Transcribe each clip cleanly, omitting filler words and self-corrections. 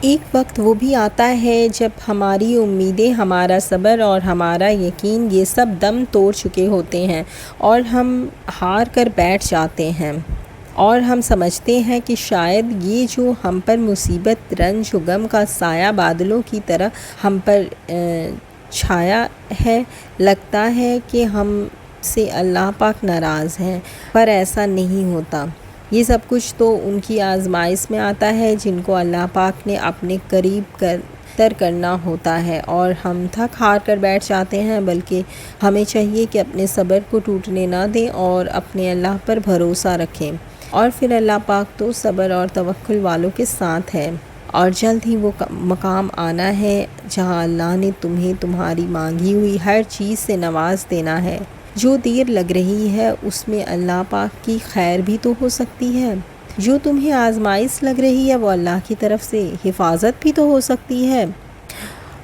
ایک وقت وہ بھی آتا ہے جب ہماری امیدیں، ہمارا صبر اور ہمارا یقین یہ سب دم توڑ چکے ہوتے ہیں اور ہم ہار کر بیٹھ جاتے ہیں، اور ہم سمجھتے ہیں کہ شاید یہ جو ہم پر مصیبت، رنج و غم کا سایہ بادلوں کی طرح ہم پر چھایا ہے، لگتا ہے کہ ہم سے اللہ پاک ناراض ہیں، پر ایسا نہیں ہوتا۔ یہ سب کچھ تو ان کی آزمائش میں آتا ہے جن کو اللہ پاک نے اپنے قریب تر کرنا ہوتا ہے، اور ہم تھک ہار کر بیٹھ جاتے ہیں، بلکہ ہمیں چاہیے کہ اپنے صبر کو ٹوٹنے نہ دیں اور اپنے اللہ پر بھروسہ رکھیں، اور پھر اللہ پاک تو صبر اور توکل والوں کے ساتھ ہے، اور جلد ہی وہ مقام آنا ہے جہاں اللہ نے تمہیں تمہاری مانگی ہوئی ہر چیز سے نواز دینا ہے۔ جو دیر لگ رہی ہے اس میں اللہ پاک کی خیر بھی تو ہو سکتی ہے، جو تمہیں آزمائش لگ رہی ہے وہ اللہ کی طرف سے حفاظت بھی تو ہو سکتی ہے۔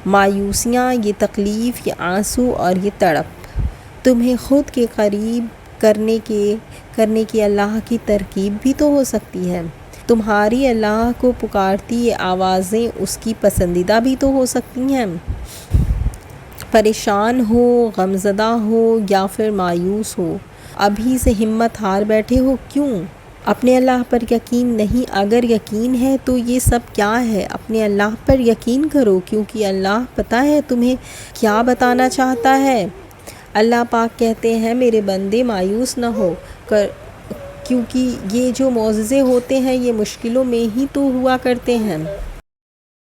مایوسیاں، یہ تکلیف، یہ آنسو اور یہ تڑپ تمہیں خود کے قریب کرنے کی اللہ کی ترکیب بھی تو ہو سکتی ہے۔ تمہاری اللہ کو پکارتی یہ آوازیں اس کی پسندیدہ بھی تو ہو سکتی ہیں۔ پریشان ہو، غمزدہ ہو یا پھر مایوس ہو، ابھی سے ہمت ہار بیٹھے ہو کیوں؟ اپنے اللہ پر یقین نہیں؟ اگر یقین ہے تو یہ سب کیا ہے؟ اپنے اللہ پر یقین کرو، کیونکہ اللہ پتہ ہے تمہیں کیا بتانا چاہتا ہے۔ اللہ پاک کہتے ہیں میرے بندے مایوس نہ ہو کیونکہ یہ جو معجزے ہوتے ہیں یہ مشکلوں میں ہی تو ہوا کرتے ہیں۔